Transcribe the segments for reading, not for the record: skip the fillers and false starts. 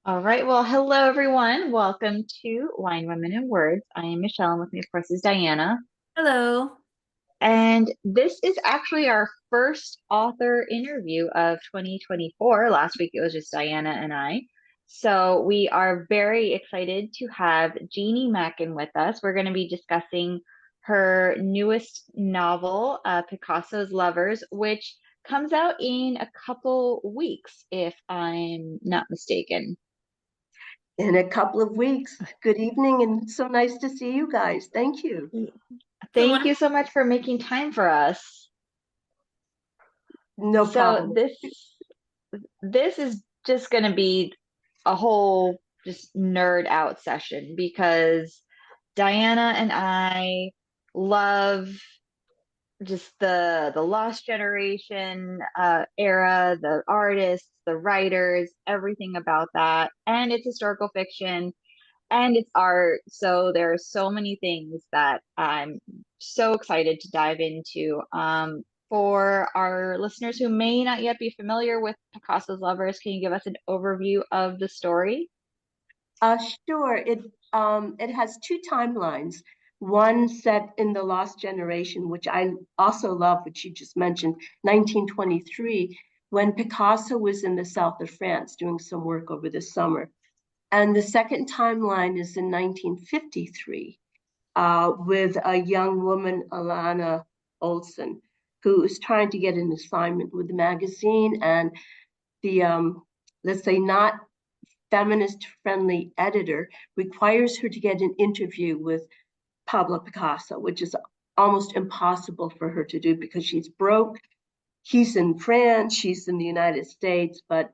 All right. Well, hello, everyone. Welcome to Wine, Women, and Words. I am Michelle, and with me, of course, is Diana. Hello. And this is actually our first author interview of 2024. Last week, it was just Diana and I. So we are very excited to have Jeanne Mackin with us. We're going to be discussing her newest novel, Picasso's Lovers, which comes out in a couple weeks, if I'm not mistaken. In a couple of weeks. Good evening, and so nice to see you guys. Thank you. So Thank much. you so much for making time for us. No So problem. this is just going to be a whole just nerd out session because Diana and I love just the lost generation era, the artists, the writers, everything about that. And it's historical fiction and it's art. So there are so many things that I'm so excited to dive into. For our listeners who may not yet be familiar with Picasso's Lovers, can you give us an overview of the story? Uh, sure. It has two timelines. One set in the Lost Generation, which I also love, which you just mentioned, 1923, when Picasso was in the south of France doing some work over the summer. And the second timeline is in 1953, with a young woman, Alana Olson, who is trying to get an assignment with the magazine, and the let's say not feminist friendly editor requires her to get an interview with Pablo Picasso, which is almost impossible for her to do because she's broke. He's in France, she's in the United States, but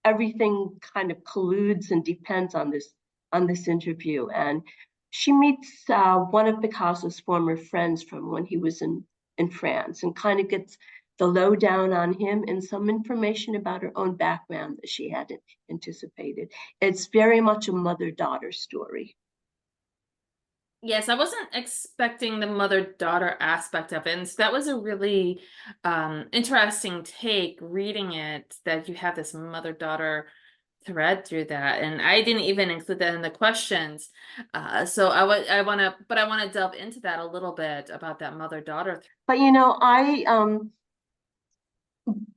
everything kind of colludes and depends on this interview. And she meets one of Picasso's former friends from when he was in France and kind of gets the lowdown on him and some information about her own background that she hadn't anticipated. It's very much a mother-daughter story. Yes, I wasn't expecting the mother-daughter aspect of it. And so that was a really interesting take reading it, that you have this mother-daughter thread through that. And I didn't even include that in the questions. So I want to, but I want to delve into that a little bit about that mother-daughter. But I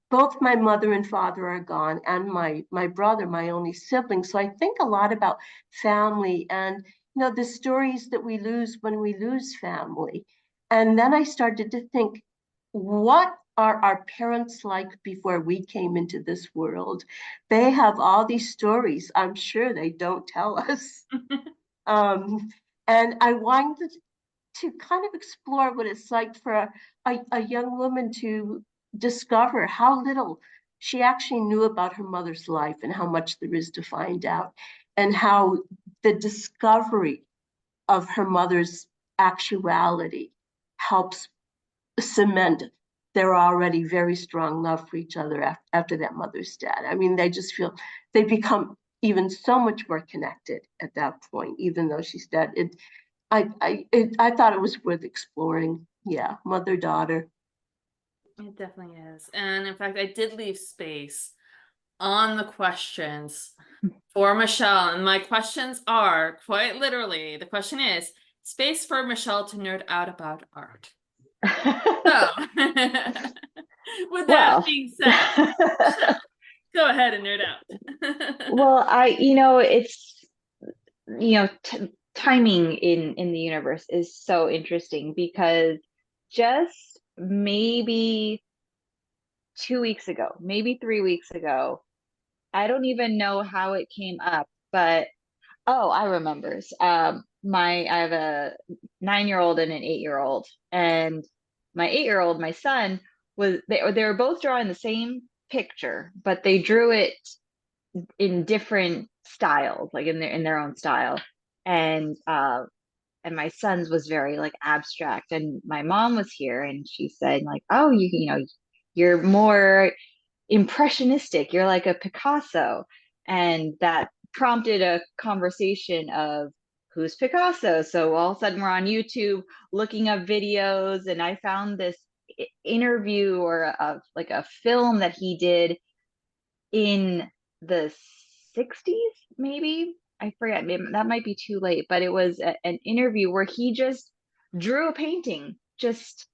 both my mother and father are gone, and my brother, my only sibling. So I think a lot about family and the stories that we lose when we lose family. And then I started to think, what are our parents like before we came into this world? They have all these stories. I'm sure they don't tell us. Um, and I wanted to kind of explore what it's like for a young woman to discover how little she actually knew about her mother's life and how much there is to find out, and how the discovery of her mother's actuality helps cement their already very strong love for each other after that mother's death. I mean, they just feel they become even so much more connected at that point, even though she's dead. I thought it was worth exploring. Yeah, mother daughter. It definitely is. And in fact, I did leave space on the questions for Michelle. And my questions are quite literally, the question is space for Michelle to nerd out about art. So, with that Well, being said, Michelle, go ahead and nerd out. well, it's timing in the universe is so interesting because just maybe 2 weeks ago, maybe 3 weeks ago, I don't even know how it came up, but oh, I remembers. I have a 9-year old and an 8-year old, and my 8-year old, my son, they were both drawing the same picture, but they drew it in different styles, like in their own style. And my son's was very like abstract. And my mom was here and she said, like, oh, you're more impressionistic. You're like a Picasso. And that prompted a conversation of who's Picasso. So all of a sudden we're on YouTube looking up videos, and I found this interview or like a film that he did in the 60s, maybe. I forget. That might be too late, but it was an interview where he just drew a painting, just,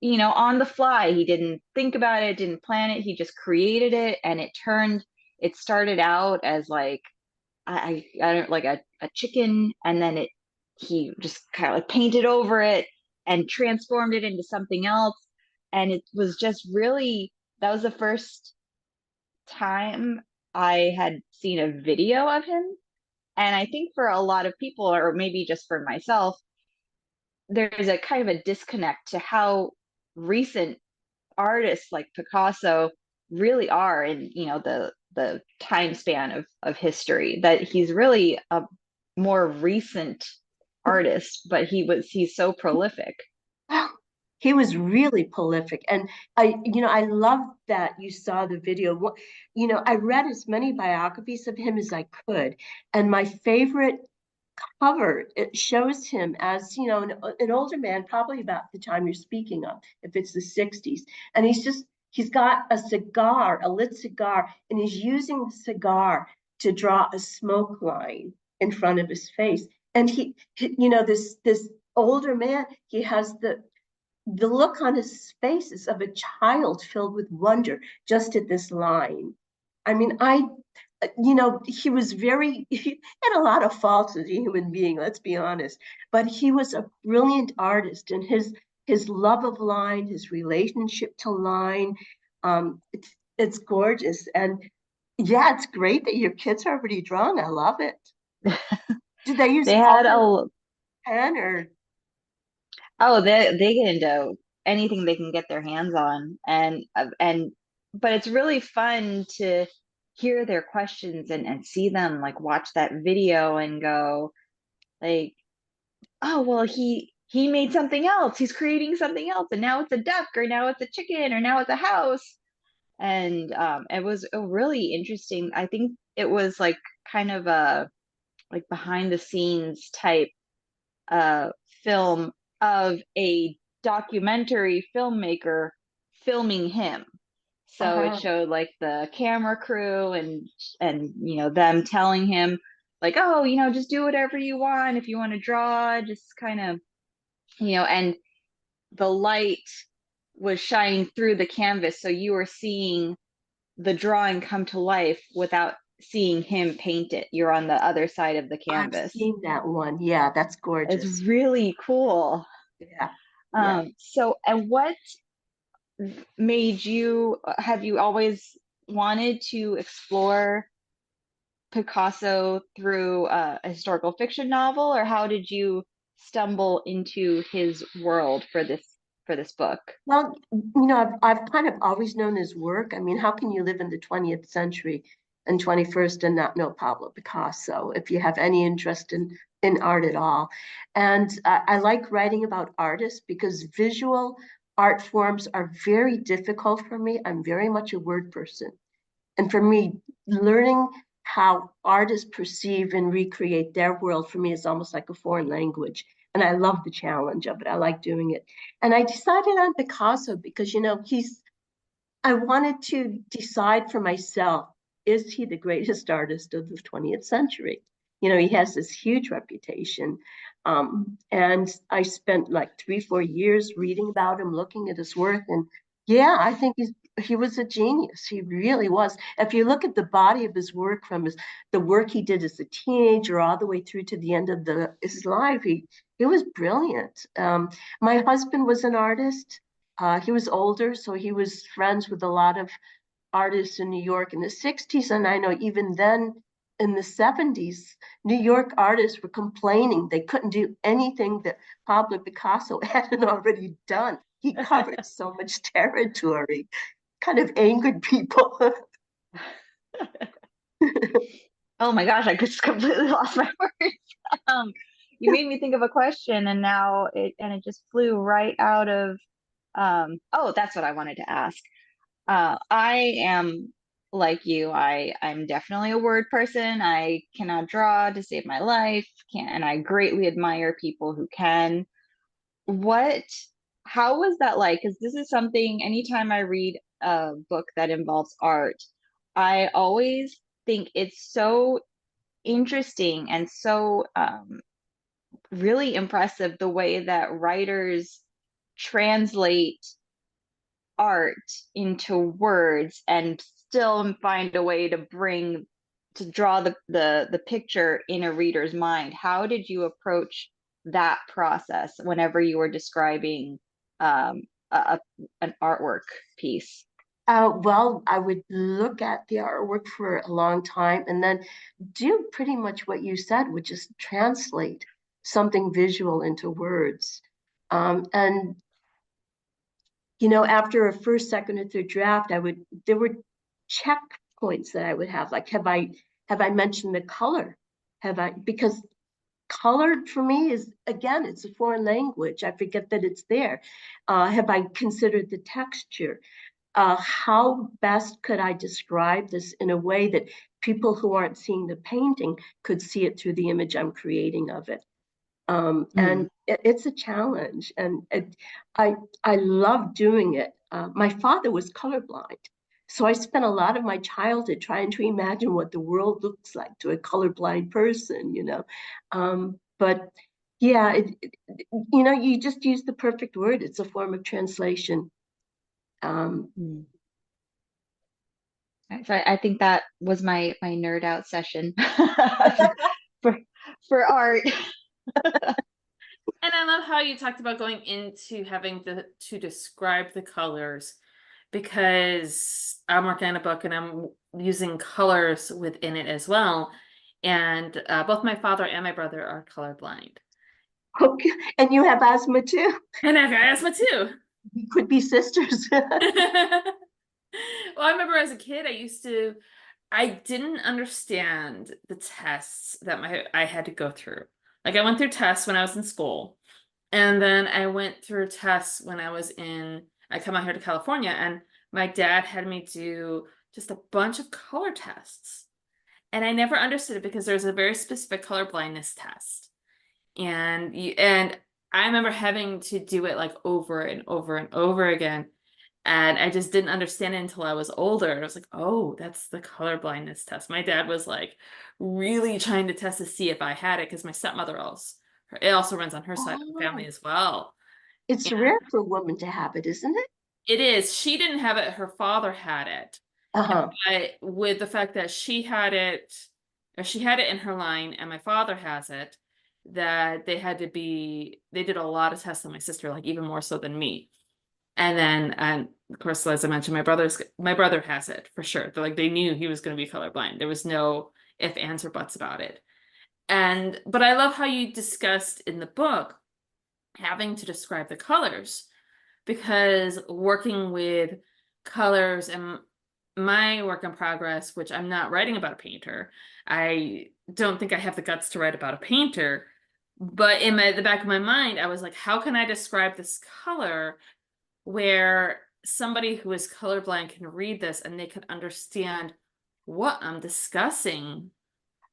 on the fly. He didn't think about it, didn't plan it. He just created it, and it started out as like, I don't like a chicken, and then he just kind of like painted over it and transformed it into something else. And it was just really, that was the first time I had seen a video of him. And I think for a lot of people, or maybe just for myself, there's a kind of a disconnect to how recent artists like Picasso really are in, the time span of history, that he's really a more recent artist, but he's so prolific. He was really prolific. And I love that you saw the video. I read as many biographies of him as I could. And my favorite cover, it shows him as, an older man, probably about the time you're speaking of, if it's the 60s. And he's got a cigar, a lit cigar, and he's using the cigar to draw a smoke line in front of his face. And this older man, he has the look on his face is of a child filled with wonder just at this line. I mean, he was he had a lot of faults as a human being, let's be honest, but he was a brilliant artist, and his love of line, his relationship to line, it's gorgeous. And yeah, it's great that your kids are already drawn. I love it. Did they use They had color a pen or? Oh, they get into anything they can get their hands on, and but it's really fun to hear their questions and see them like watch that video and go like, oh well, he made something else. He's creating something else, and now it's a duck, or now it's a chicken, or now it's a house. And it was a really interesting. I think it was like kind of a like behind the scenes type uh, film of a documentary filmmaker filming him. So it Uh-huh. showed like the camera crew and them telling him like, oh, just do whatever you want. If you want to draw, just kind of, and the light was shining through the canvas, so you were seeing the drawing come to life without seeing him paint it. You're on the other side of the I've canvas. seen that one. Yeah, that's It's gorgeous. really cool. Yeah, yeah. So, and what made you, have you always wanted to explore Picasso through a historical fiction novel, or how did you stumble into his world for this book? Well, I've kind of always known his work. I mean, how can you live in the 20th century and 21st and not know Pablo Picasso if you have any interest in art at all? And I like writing about artists because visual art forms are very difficult for me. I'm very much a word person. And for me, learning how artists perceive and recreate their world for me is almost like a foreign language. And I love the challenge of it. I like doing it. And I decided on Picasso because, I wanted to decide for myself, is he the greatest artist of the 20th century? He has this huge reputation. And I spent like 3, 4 years reading about him, looking at his work. And yeah, I think he was a genius. He really was. If you look at the body of his work from the work he did as a teenager all the way through to the end of his life, he was brilliant. My husband was an artist. He was older, so he was friends with a lot of artists in New York in the 60s. And I know even then in the 70s, New York artists were complaining they couldn't do anything that Pablo Picasso hadn't already done. He covered so much territory, kind of angered people. Oh my gosh, I just completely lost my words. Um, you made me think of a question, and now it just flew right out of. Oh, that's what I wanted to ask. I am like you. I'm definitely a word person. I cannot draw to save my life. Can And I greatly admire people who can. What, how was that like? Because this is something, anytime I read a book that involves art, I always think it's so interesting and so really impressive the way that writers translate art into words and still find a way to bring to draw the picture in a reader's mind. How did you approach that process whenever you were describing um, a, an artwork piece? Well, I would look at the artwork for a long time and then do pretty much what you said, which is translate something visual into words. And after a first, second, or third draft, there were checkpoints that I would have, like, have I mentioned the color? Because color for me is, again, it's a foreign language. I forget that it's there. Have I considered the texture? How best could I describe this in a way that people who aren't seeing the painting could see it through the image I'm creating of it? And it's a challenge, and I love doing it. My father was colorblind, so I spent a lot of my childhood trying to imagine what the world looks like to a colorblind person. But yeah, you just use the perfect word. It's a form of translation. Mm. So I think that was my nerd out session for for art. And I love how you talked about going into having to describe the colors, because I'm working on a book and I'm using colors within it as well. And both my father and my brother are colorblind. Okay, and you have asthma too. And I've got asthma too. We could be sisters. Well, I remember as a kid, I didn't understand the tests that I had to go through. Like, I went through tests when I was in school, and then I went through tests when I come out here to California, and my dad had me do just a bunch of color tests. And I never understood it because there's a very specific color blindness test. And I remember having to do it like over and over and over again. And I just didn't understand it until I was older. I was like, oh, that's the color blindness test. My dad was like really trying to test to see if I had it, because my stepmother it also runs on her side of the family Oh, as well. it's And rare for a woman to have it, isn't it? it is. She didn't have it, her father had it. Uh-huh. But with the fact that she had it in her line and my father has it, that they did a lot of tests on my sister, like even more so than me. And of course, as I mentioned, my brother has it for sure. They knew he was going to be colorblind. There was no if, ands, or buts about it. But I love how you discussed in the book having to describe the colors, because working with colors and my work in progress, which I'm not writing about a painter, I don't think I have the guts to write about a painter. But in the back of my mind, I was like, how can I describe this color where somebody who is colorblind can read this and they could understand what I'm discussing?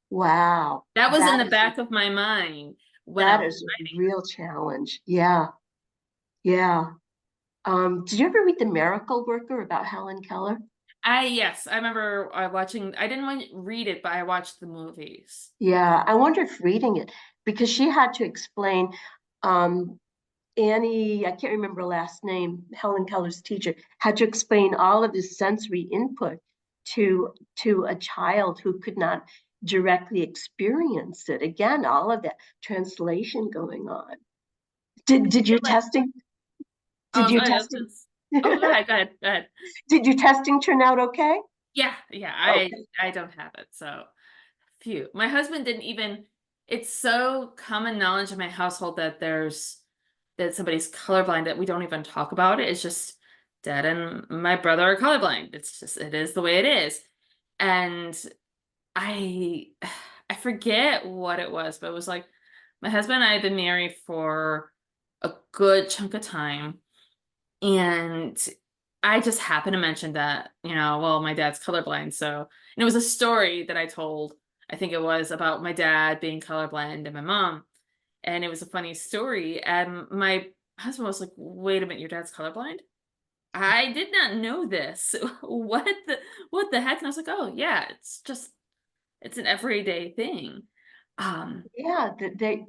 Wow. That was in the back of my mind when I That was is a writing. real challenge. Yeah. Yeah. Did you ever read The Miracle Worker about Helen Keller? Yes, I remember watching. I didn't read it, but I watched the movies. Yeah, I wonder if reading it, because she had to explain, um, Annie, I can't remember her last name, Helen Keller's teacher, had to explain all of this sensory input to a child who could not directly experience it. Again, all of that translation going on. Did Feel your like, testing oh, did I'm your sorry. testing Oh, go ahead, go ahead, go ahead. did your testing turn out okay? Yeah, yeah. Okay. I don't have it, so phew. My husband didn't even. It's so common knowledge in my household that somebody's colorblind that we don't even talk about it. It's just Dad and my brother are colorblind. It is the way it is. And I I forget what it was, but it was like my husband and I had been married for a good chunk of time. And I just happened to mention that, well, my dad's colorblind. So, and it was a story that I told, I think it was about my dad being colorblind and my mom. And it was a funny story. And my husband was like, wait a minute, your dad's colorblind? I did not know this. What the heck? And I was like, oh yeah, it's just It's an everyday thing. Yeah, they,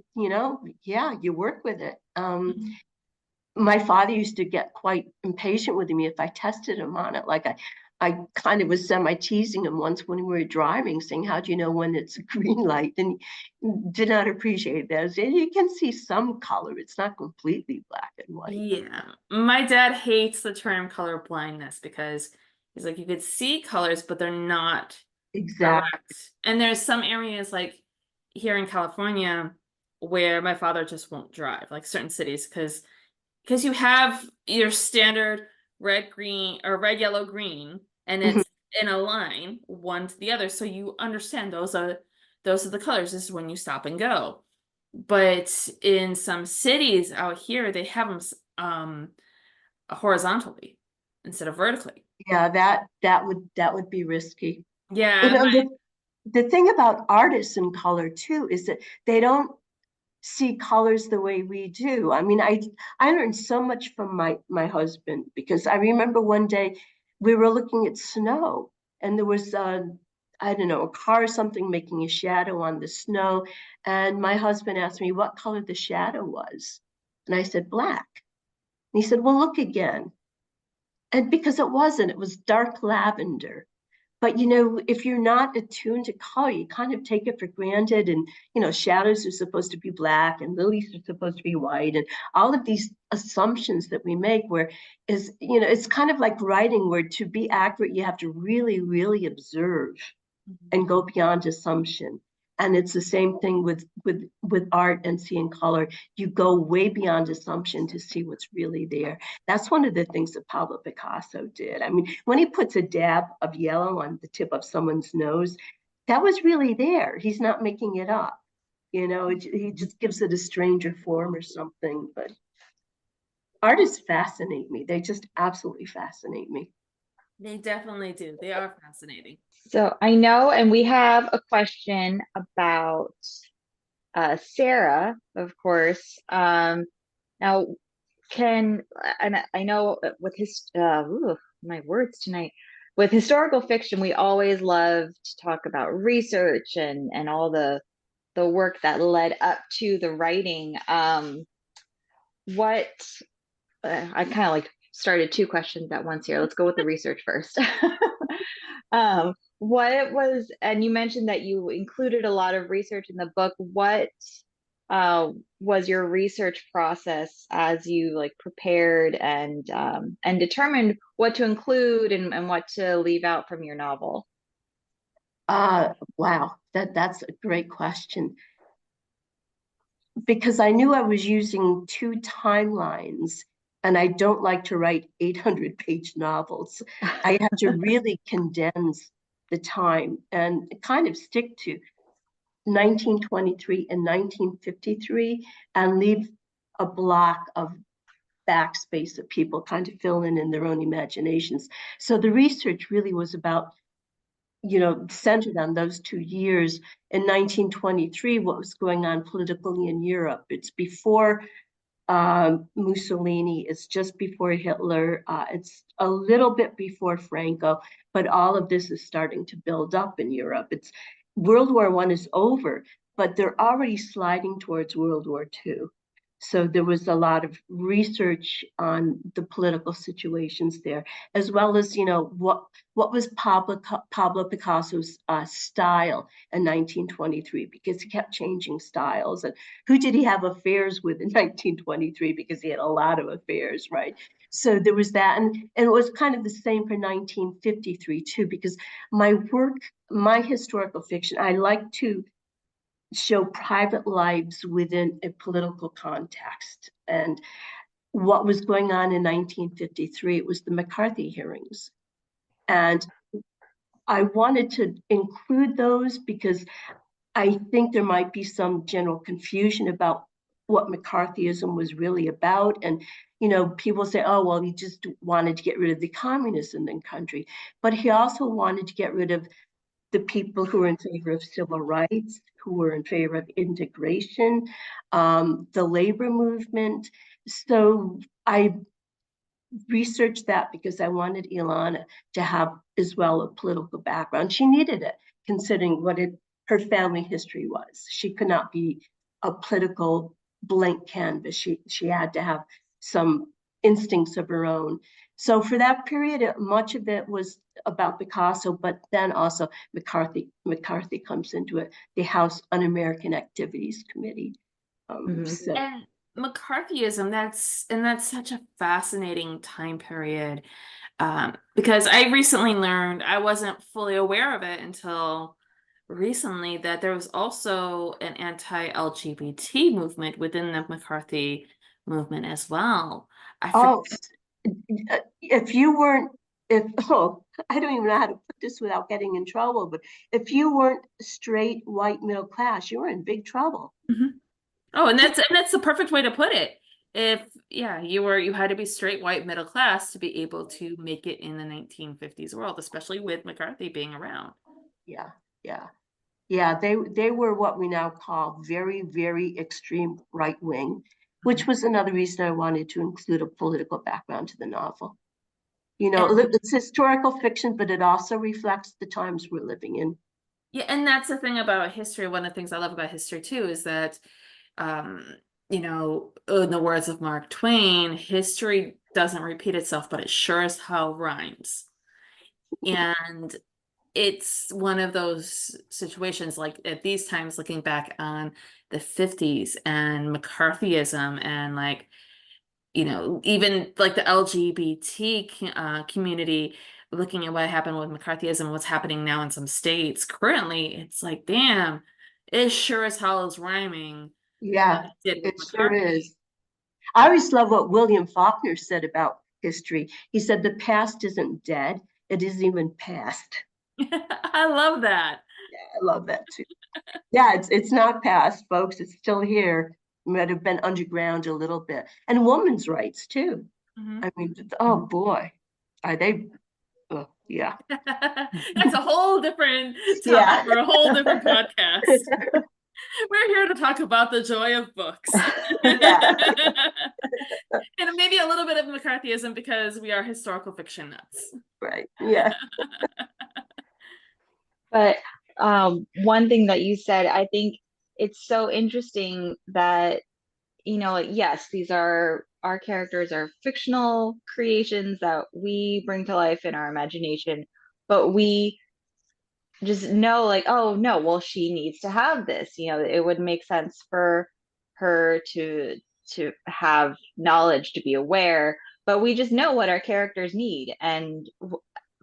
yeah, you work with it. Mhm. My father used to get quite impatient with me if I tested him on it. Like I kind of was semi-teasing him once when we were driving, saying, "How do you know when it's a green light?" And he did not appreciate that. I said, you can see some color. It's not completely black and white. Yeah. My dad hates the term color blindness because he's like, you could see colors, but they're not Exactly. direct. And there's some areas like here in California where my father just won't drive, like certain cities, because you have your standard red, green, or red, yellow, green, and Mhm. it's in a line, one to the other. So you understand those are the colors. This is when you stop and go. But in some cities out here, they have them horizontally instead of vertically. Yeah, that would be risky. You Yeah, know, the thing about artists in color too is that they don't see colors the way we do. I mean, I learned so much from my husband because I remember one day we were looking at snow and there was I don't know, a car or something making a shadow on the snow, and my husband asked me what color the shadow was, and I said black. And he said, "Well, look again." And because it was dark lavender. But if you're not attuned to color, you kind of take it for granted. And shadows are supposed to be black and lilies are supposed to be white, and all of these assumptions that we make, where it's kind of like writing, where to be accurate, you have to really, really observe and go beyond assumption. And it's the same thing with art and seeing color. You go way beyond assumption to see what's really there. That's one of the things that Pablo Picasso did. I mean, when he puts a dab of yellow on the tip of someone's nose, that was really there. He's not making it up. He just gives it a stranger form or something. But artists fascinate me. They just absolutely fascinate me. they definitely do. They are fascinating. So I know, and we have a question about Sarah, of course. Now, can and I know with his my words tonight, with historical fiction, we always love to talk about research and all the work that led up to the writing. What I kind of like started two questions at once here. Let's go with the research first. What was, and you mentioned that you included a lot of research in the book. What was your research process as you like prepared and determined what to include and what to leave out from your novel? Wow, that's a great question. Because I knew I was using two timelines, and I don't like to write 800-page novels. I have to really condense the time and kind of stick to 1923 and 1953 and leave a block of backspace that people kind of fill in their own imaginations. So the research really was about centered on those 2 years. In 1923, what was going on politically in Europe. It's before Mussolini, it's just before Hitler, it's a little bit before Franco, but all of this is starting to build up in Europe. It's World War I is over, but they're already sliding towards World War II. So there was a lot of research on the political situations there, as well as what was Pablo Picasso's style in 1923, because he kept changing styles, and who did he have affairs with in 1923, because he had a lot of affairs, right? So there was that, and it was kind of the same for 1953 too, because my historical fiction, I like to show private lives within a political context. And what was going on in 1953, it was the McCarthy hearings. And I wanted to include those because I think there might be some general confusion about what McCarthyism was really about. And, people say, oh, well, he just wanted to get rid of the communists in the country. But he also wanted to get rid of the people who were in favor of civil rights, who were in favor of integration, the labor movement. So I researched that because I wanted Ilana to have as well a political background. She needed it, considering her family history was. She could not be a political blank canvas. She had to have some instincts of her own. So for that period, much of it was about Picasso, but then also McCarthy comes into it, the House Un-American Activities Committee. So And McCarthyism, that's such a fascinating time period. Because I recently learned, I wasn't fully aware of it until recently, that there was also an anti-LGBT movement within the McCarthy movement as well. I forget. oh, if you weren't, if, oh, I don't even know how to put this without getting in trouble, but if you weren't straight, white, middle class, you were in big trouble. Mhm. Oh, and that's the perfect way to put it. If yeah, you had to be straight white middle class to be able to make it in the 1950s world, especially with McCarthy being around. Yeah, yeah. Yeah, they were what we now call very, very extreme right wing, which was another reason I wanted to include a political background to the novel. You know, And it's historical fiction, but it also reflects the times we're living in. yeah, and that's the thing about history. One of the things I love about history too is that um, in the words of Mark Twain, history doesn't repeat itself, but it sure as hell rhymes. And it's one of those situations, like at these times, looking back on the 50s and McCarthyism and like, even like the LGBT community, looking at what happened with McCarthyism and what's happening now in some states currently, it's like, damn, it sure as hell is rhyming Yeah, like it did with it sure McCarthy. is. I always love what William Faulkner said about history. He said the past isn't dead, it isn't even past. I love that. I love that too. Yeah, it's not past, folks. It's still here. It might have been underground a little bit. And women's rights too. Mhm. I mean, oh boy, are they? Oh, yeah, That's a whole different topic yeah, for a whole different podcast. We're here to talk about the joy of books. yeah. And maybe a little bit of McCarthyism because we are historical fiction nuts. Right. Yeah. But one thing that you said, I think it's so interesting that, like, yes, these are our characters are fictional creations that we bring to life in our imagination, but we just know, like, oh no, well, she needs to have this. It would make sense for her to have knowledge, to be aware, but we just know what our characters need. And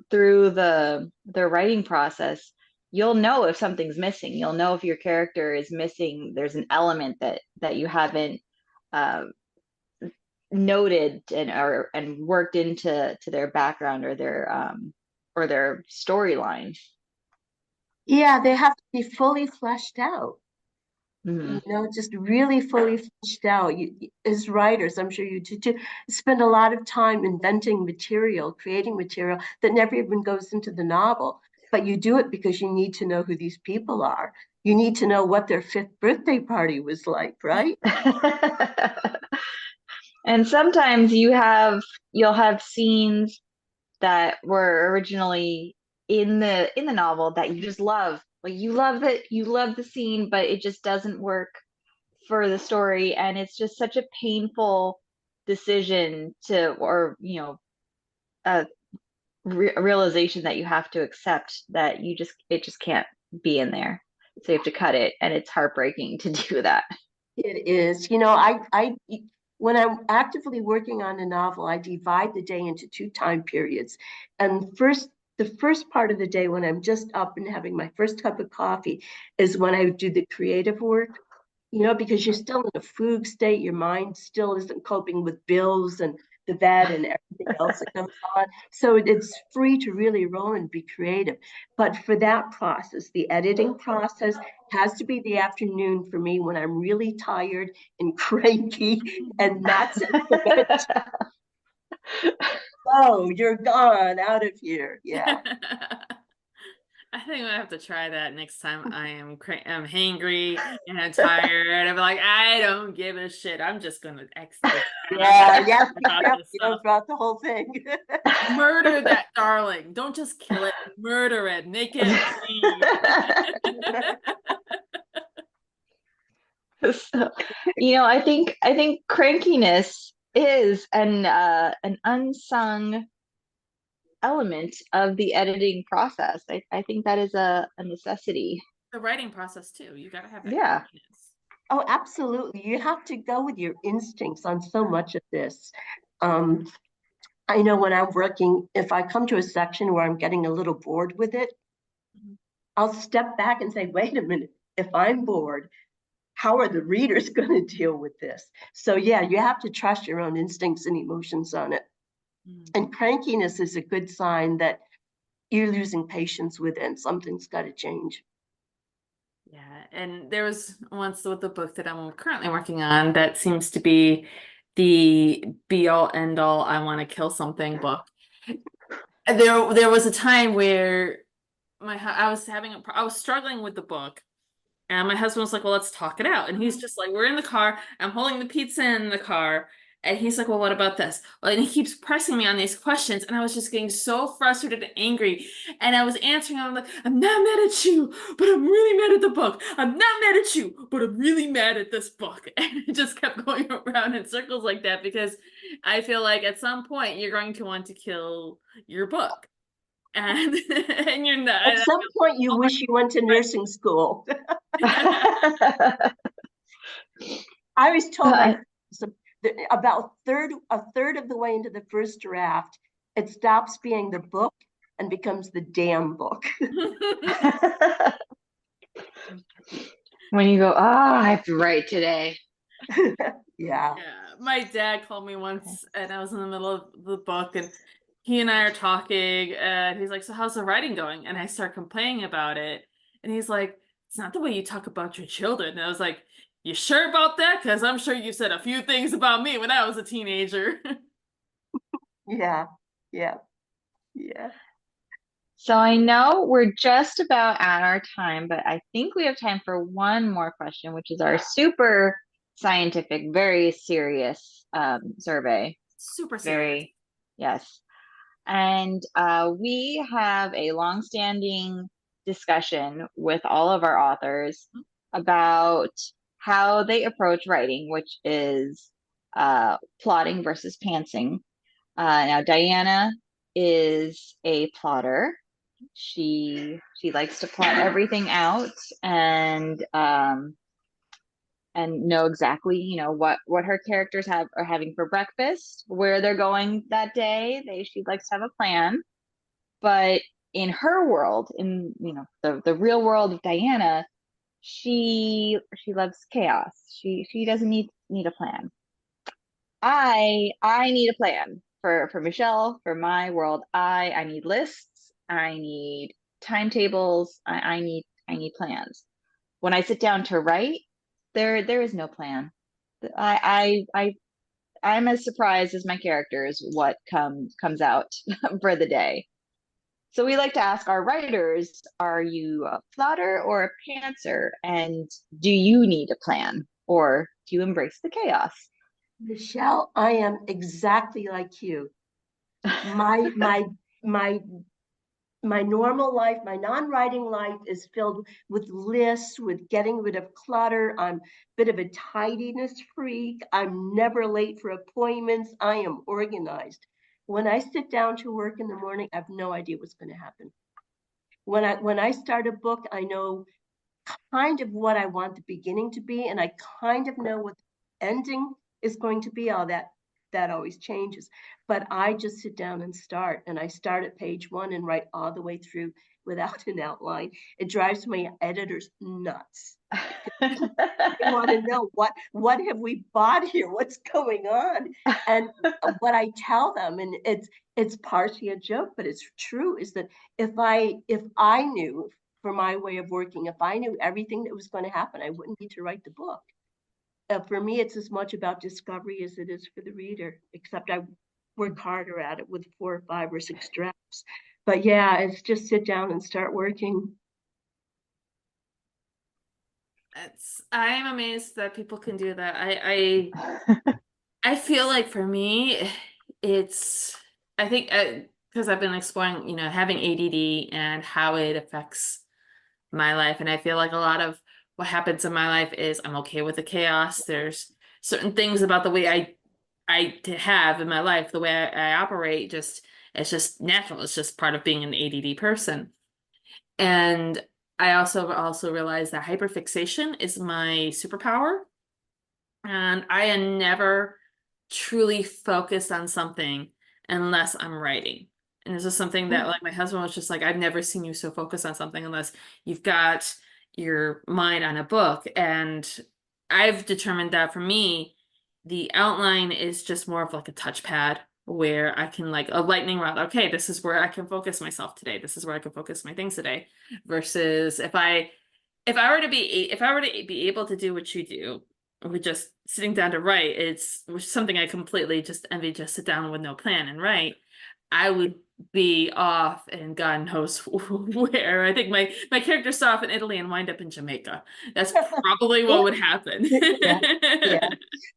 through the writing process, you'll know if something's missing. You'll know if your character is missing. There's an element that you haven't uh, noted and worked into their background or their storyline. Yeah, they have to be fully fleshed out. Mhm. Just really fully fleshed out. As writers, I'm sure you do too, spend a lot of time inventing material, creating material that never even goes into the novel. But you do it because you need to know who these people are. You need to know what their fifth birthday party was like, right? And sometimes you'll have scenes that were originally in the novel that you just love. Like, you love the scene, but it just doesn't work for the story, and it's just such a painful decision or a realization that you have to accept, that it just can't be in there. So you have to cut it, and it's heartbreaking to do that. It is. When I'm actively working on a novel, I divide the day into two time periods. And the first part of the day, when I'm just up and having my first cup of coffee, is when I do the creative work, because you're still in a fugue state. Your mind still isn't coping with bills and the vet and everything else that goes on. So it's free to really roll and be creative. But for that process, the editing process has to be the afternoon for me when I'm really tired and cranky and not sentimental. Oh, you're gone out of here. Yeah. I think I have to try that next time I'm hangry and I'm tired. I'm like, I don't give a shit. I'm just gonna X this out. I'm Yeah, gonna yep, about yep, this you know, stuff. throughout the whole thing. Murder that darling. Don't just kill it. Murder it. Make it bleed. So, I think crankiness is an unsung element of the editing process. I think that is a necessity. The writing process too. You gotta have that Yeah. confidence. Oh, absolutely. You have to go with your instincts on so much of this. Um, I know when I'm working, if I come to a section where I'm getting a little bored with it, Mhm. I'll step back and say, wait a minute, if I'm bored, how are the readers going to deal with this? So, yeah, you have to trust your own instincts and emotions on it. Mhm. And crankiness is a good sign that you're losing patience with it and something's got to change. Yeah, and there was once with the book that I'm currently working on that seems to be the be all end all I want to kill something book. And there was a time where I was struggling with the book. And my husband was like, well, let's talk it out. And he's just like, we're in the car. I'm holding the pizza in the car. And he's like, well, what about this? Well, and he keeps pressing me on these questions. And I was just getting so frustrated and angry. And I was answering him, I'm like, I'm not mad at you, but I'm really mad at the book. I'm not mad at you, but I'm really mad at this book. And it just kept going around in circles like that because I feel like at some point you're going to want to kill your book. And and you're not. At And some point, you wish you went to nursing school. I was told Uh, by about a third of the way into the first draft, it stops being the book and becomes the damn book. when you go, I have to write today. Yeah. Yeah, my dad called me once and I was in the middle of the book and he and I are talking and he's like, so how's the writing going? And I start complaining about it. And he's like, it's not the way you talk about your children. And I was like, you sure about that? Because I'm sure you said a few things about me when I was a teenager. Yeah. Yeah. Yeah. So I know we're just about at our time, but I think we have time for one more question, which is our super scientific, very serious survey. Super serious. Very, yes. And we have a long-standing discussion with all of our authors about how they approach writing, which is plotting versus pantsing. Now, Diana is a plotter. She likes to plot everything out and know exactly, what her characters are having for breakfast, where they're going that day. She likes to have a plan. But in her world, in the real world of Diana, she loves chaos. She doesn't need a plan. I need a plan for Michelle, for my world. I need lists. I need timetables. I need plans. When I sit down to write, there is no plan. I'm as surprised as my characters what comes out for the day. So we like to ask our writers, are you a plotter or a pantser? And do you need a plan or do you embrace the chaos? Michelle, I am exactly like you. My my my my normal life, my non-writing life is filled with lists, with getting rid of clutter. I'm a bit of a tidiness freak. I'm never late for appointments. I am organized. When I sit down to work in the morning, I have no idea what's going to happen. When I start a book, I know kind of what I want the beginning to be, and I kind of know what the ending is going to be. All that always changes. But I just sit down and I start at page one and write all the way through without an outline. It drives my editors nuts. They want to know what have we bought here? What's going on? And what I tell them, and it's partially a joke, but it's true, is that if I knew for my way of working, if I knew everything that was going to happen, I wouldn't need to write the book. For me, it's as much about discovery as it is for the reader, except I work harder at it with 4 or 5 or 6 drafts. But yeah, it's just sit down and start working. I am amazed that people can do that. I feel like for me, it's I think because I've been exploring, having ADD and how it affects my life, and I feel like a lot of what happens in my life is I'm okay with the chaos. There's certain things about the way have in my life, the way I operate, just it's just natural. It's just part of being an ADD person. And I also realized that hyperfixation is my superpower. And I am never truly focused on something unless I'm writing. And this is something that, like, my husband was just like, I've never seen you so focused on something unless you've got your mind on a book. And I've determined that for me, the outline is just more of like a touchpad where I can, like, a lightning rod. Okay, this is where I can focus myself today. This is where I can focus my things today. Versus if I were to be able to do what you do, with just sitting down to write, which is something I completely just envy, just sit down with no plan and write, I would be off and God knows where. I think my character starts off in Italy and wind up in Jamaica. That's probably what would happen. Yeah, yeah.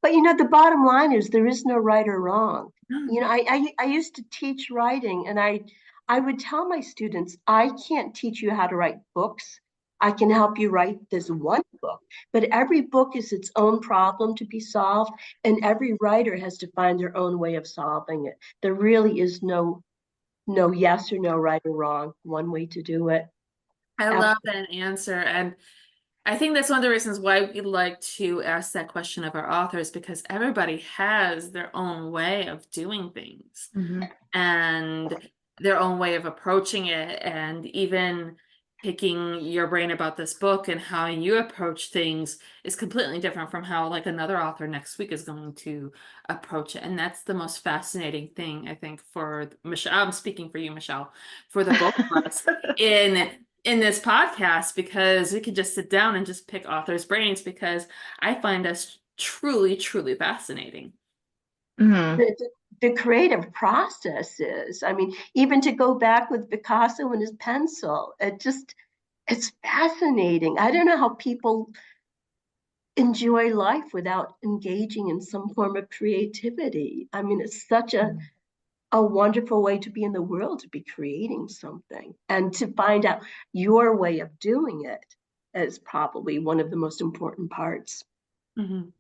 But the bottom line is there is no right or wrong. I used to teach writing, and I would tell my students, I can't teach you how to write books. I can help you write this one book, but every book is its own problem to be solved, and every writer has to find their own way of solving it. There really is no yes or no right or wrong, one way to do it. I love Absolutely. that answer. And I think that's one of the reasons why we like to ask that question of our authors, because everybody has their own way of doing things Mhm. and their own way of approaching it. And even picking your brain about this book and how you approach things is completely different from how, like, another author next week is going to approach it. And that's the most fascinating thing, I think, for Michelle. I'm speaking for you, Michelle, for the both of us in this podcast, because we could just sit down and just pick authors' brains, because I find us truly, truly fascinating. Mhm. The creative process is, I mean, even to go back with Picasso and his pencil, it's fascinating. I don't know how people enjoy life without engaging in some form of creativity. I mean, it's such a wonderful way to be in the world, to be creating something and to find out your way of doing it is probably one of the most important parts. Mhm.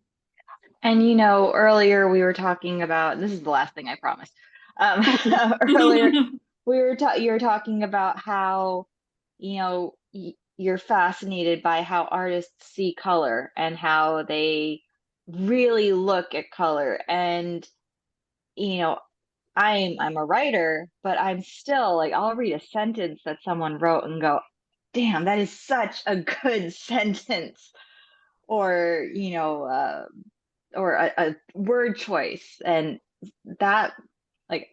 And earlier we were talking about, this is the last thing I promise. Earlier you were talking about how, you're fascinated by how artists see color and how they really look at color. And, you know, I'm a writer, but I'm still like, I'll read a sentence that someone wrote and go, damn, that is such a good sentence. Or, or a word choice. And that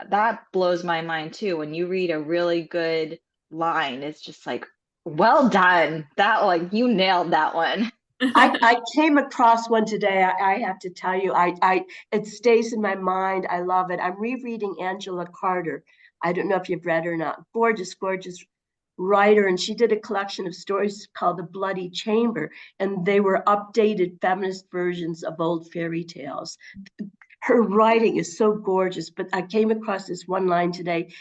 that blows my mind too. When you read a really good line, it's just like, well done. That, like, you nailed that one. I came across one today. I have to tell you, it stays in my mind. I love it. I'm rereading Angela Carter. I don't know if you've read her or not. Gorgeous, gorgeous writer, and she did a collection of stories called The Bloody Chamber, and they were updated feminist versions of old fairy tales. Her writing is so gorgeous, but I came across this one line today: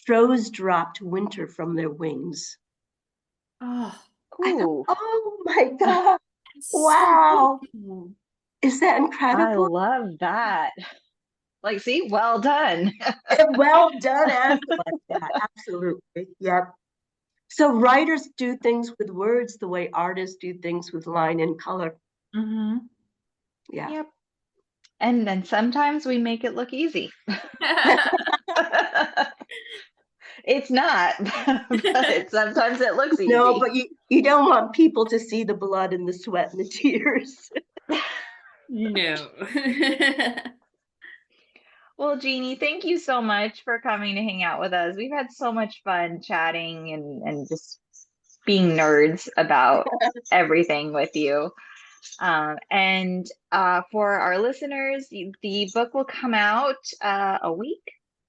crows dropped winter from their wings. Oh, I thought, Ooh, oh my God, it's so wow. beautiful. Is that I incredible? love that. Like, see, well done. Well done, Angela. Yeah, absolutely. Yep. So writers do things with words the way artists do things with line and color. Mhm. Yeah. Yep. And then sometimes we make it look easy. It's not, but sometimes it looks No, easy. but you don't want people to see the blood and the sweat and the tears. No. Well, Jeannie, thank you so much for coming to hang out with us. We've had so much fun chatting and just being nerds about everything with you. And for our listeners, the book will come out a week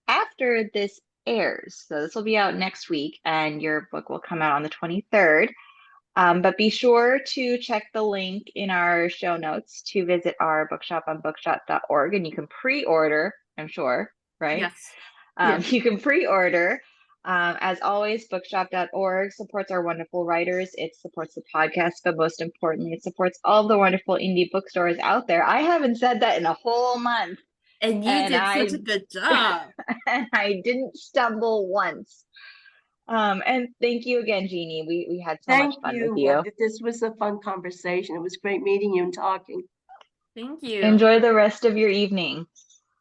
after this airs. So this will be out next week, and your book will come out on the 23rd. But be sure to check the link in our show notes to visit our bookshop on bookshop.org, and you can pre-order, I'm sure, right? Yes. Yes. You can pre-order. As always, bookshop.org supports our wonderful writers. It supports the podcast, but most importantly, it supports all the wonderful indie bookstores out there. I haven't said that in a whole month, And you and did I such a good job. and I didn't stumble once. And thank you again, Jeannie. We had so much Thank fun with you. you. This was a fun conversation. It was great meeting you and talking. Thank you. Enjoy the rest of your evening.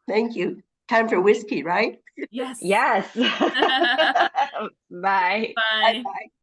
Thank you. Time for whiskey, right? Yes. Yes. Bye. Bye Bye. bye.